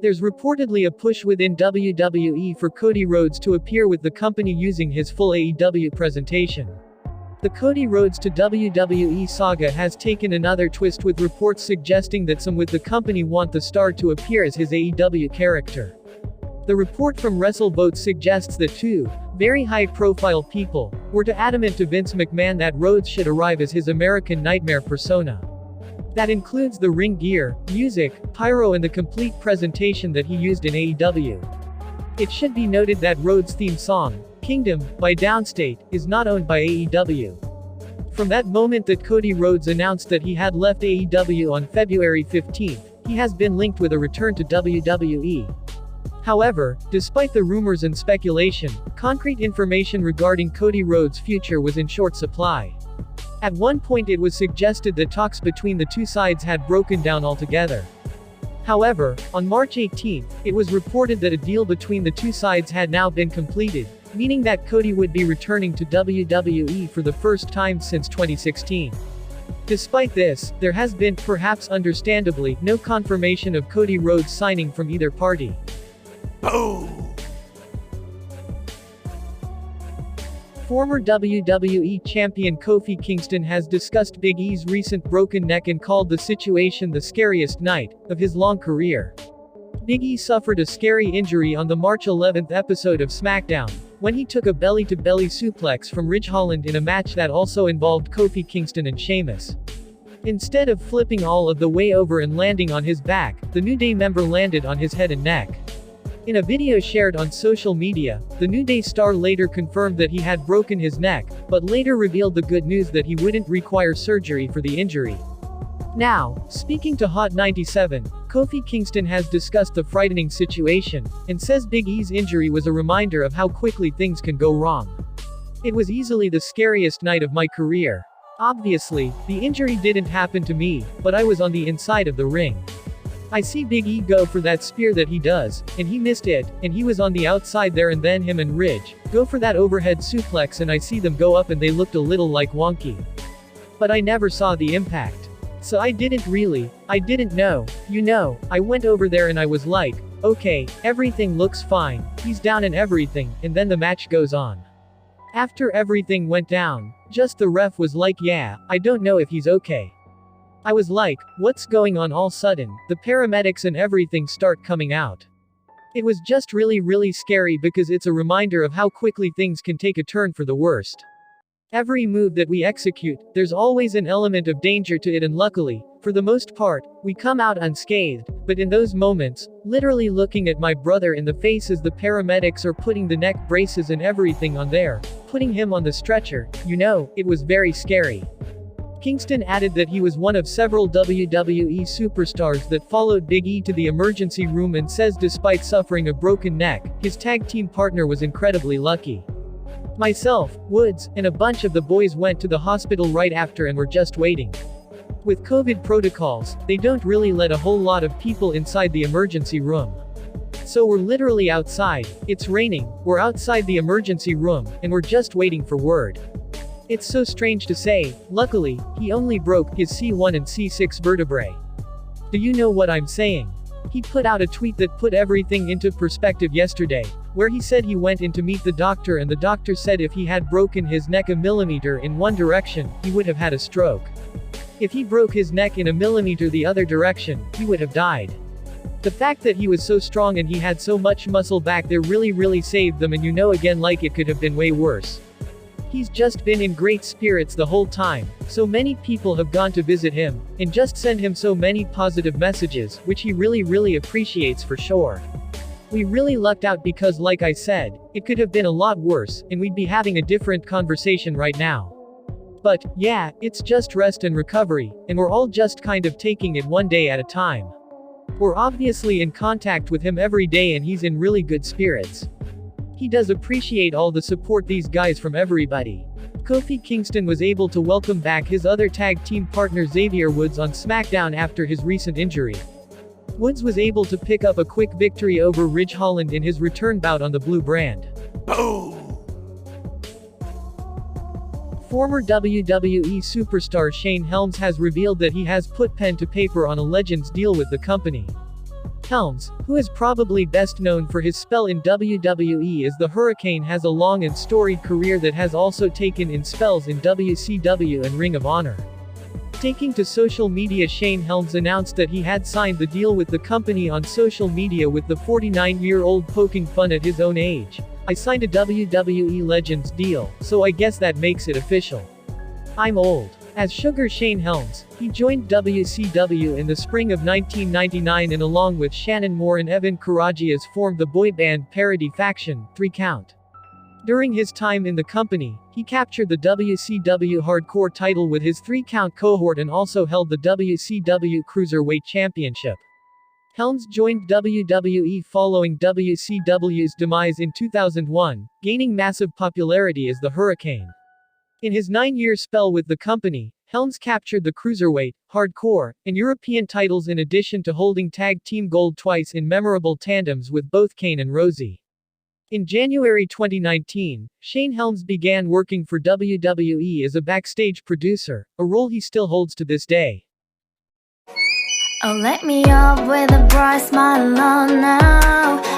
There's reportedly a push within WWE for Cody Rhodes to appear with the company using his full AEW presentation. The Cody Rhodes to WWE saga has taken another twist, with reports suggesting that some with the company want the star to appear as his AEW character. The report from WrestleBoat suggests that two very high-profile people were adamant to Vince McMahon that Rhodes should arrive as his American Nightmare persona. That includes the ring gear, music, pyro and the complete presentation that he used in AEW. It should be noted that Rhodes' theme song, Kingdom, by Downstate, is not owned by AEW. From that moment that Cody Rhodes announced that he had left AEW on February 15, he has been linked with a return to WWE. However, despite the rumors and speculation, concrete information regarding Cody Rhodes' future was in short supply. At one point it was suggested that talks between the two sides had broken down altogether. However, on March 18, it was reported that a deal between the two sides had now been completed, meaning that Cody would be returning to WWE for the first time since 2016. Despite this, there has been, perhaps understandably, no confirmation of Cody Rhodes signing from either party. Boom! Former WWE Champion Kofi Kingston has discussed Big E's recent broken neck and called the situation the scariest night of his long career. Big E suffered a scary injury on the March 11 episode of SmackDown, when he took a belly-to-belly suplex from Ridge Holland in a match that also involved Kofi Kingston and Sheamus. Instead of flipping all of the way over and landing on his back, the New Day member landed on his head and neck. In a video shared on social media, the New Day star later confirmed that he had broken his neck, but later revealed the good news that he wouldn't require surgery for the injury. Now, speaking to Hot 97, Kofi Kingston has discussed the frightening situation, and says Big E's injury was a reminder of how quickly things can go wrong. It was easily the scariest night of my career. Obviously, the injury didn't happen to me, but I was on the inside of the ring. I see Big E go for that spear that he does, and he missed it, and he was on the outside there, and then him and Ridge go for that overhead suplex and I see them go up and they looked a little like wonky. But I never saw the impact. So I didn't know, I went over there and I was like, okay, everything looks fine, he's down and everything, and then the match goes on. After everything went down, just the ref was like, yeah, I don't know if he's okay. I was like, what's going on? All sudden, the paramedics and everything start coming out. It was just really scary because it's a reminder of how quickly things can take a turn for the worst. Every move that we execute, there's always an element of danger to it, and luckily, for the most part, we come out unscathed, but in those moments, literally looking at my brother in the face as the paramedics are putting the neck braces and everything on there, putting him on the stretcher, it was very scary. Kingston added that he was one of several WWE superstars that followed Big E to the emergency room, and says despite suffering a broken neck, his tag team partner was incredibly lucky. Myself, Woods, and a bunch of the boys went to the hospital right after and were just waiting. With COVID protocols, they don't really let a whole lot of people inside the emergency room. So we're literally outside, it's raining, we're outside the emergency room, and we're just waiting for word. It's so strange to say, luckily, he only broke his C1 and C6 vertebrae. Do you know what I'm saying? He put out a tweet that put everything into perspective yesterday, where he said he went in to meet the doctor and the doctor said if he had broken his neck a millimeter in one direction, he would have had a stroke. If he broke his neck in a millimeter the other direction, he would have died. The fact that he was so strong and he had so much muscle back there really saved them, and again, like, it could have been way worse. He's just been in great spirits the whole time, so many people have gone to visit him, and just send him so many positive messages, which he really appreciates for sure. We really lucked out because, like I said, it could have been a lot worse, and we'd be having a different conversation right now. But, yeah, it's just rest and recovery, and we're all just kind of taking it one day at a time. We're obviously in contact with him every day and he's in really good spirits. He does appreciate all the support these guys from everybody. Kofi Kingston was able to welcome back his other tag team partner Xavier Woods on SmackDown after his recent injury. Woods was able to pick up a quick victory over Ridge Holland in his return bout on the blue brand. Boom! Former WWE superstar Shane Helms has revealed that he has put pen to paper on a Legends deal with the company. Helms, who is probably best known for his spell in WWE as the Hurricane, has a long and storied career that has also taken in spells in WCW and Ring of Honor. Taking to social media, Shane Helms announced that he had signed the deal with the company on social media, with the 49-year-old poking fun at his own age. "I signed a WWE Legends deal, so I guess that makes it official. I'm old." As Sugar Shane Helms, he joined WCW in the spring of 1999 and along with Shannon Moore and Evan Karagias formed the boy band parody faction, 3 Count. During his time in the company, he captured the WCW Hardcore title with his 3 Count cohort and also held the WCW Cruiserweight Championship. Helms joined WWE following WCW's demise in 2001, gaining massive popularity as the Hurricane. In his 9-year spell with the company, Helms captured the Cruiserweight, Hardcore, and European titles in addition to holding Tag Team Gold twice in memorable tandems with both Kane and Rosie. In January 2019, Shane Helms began working for WWE as a backstage producer, a role he still holds to this day. Oh, let me up with a bright smile on now.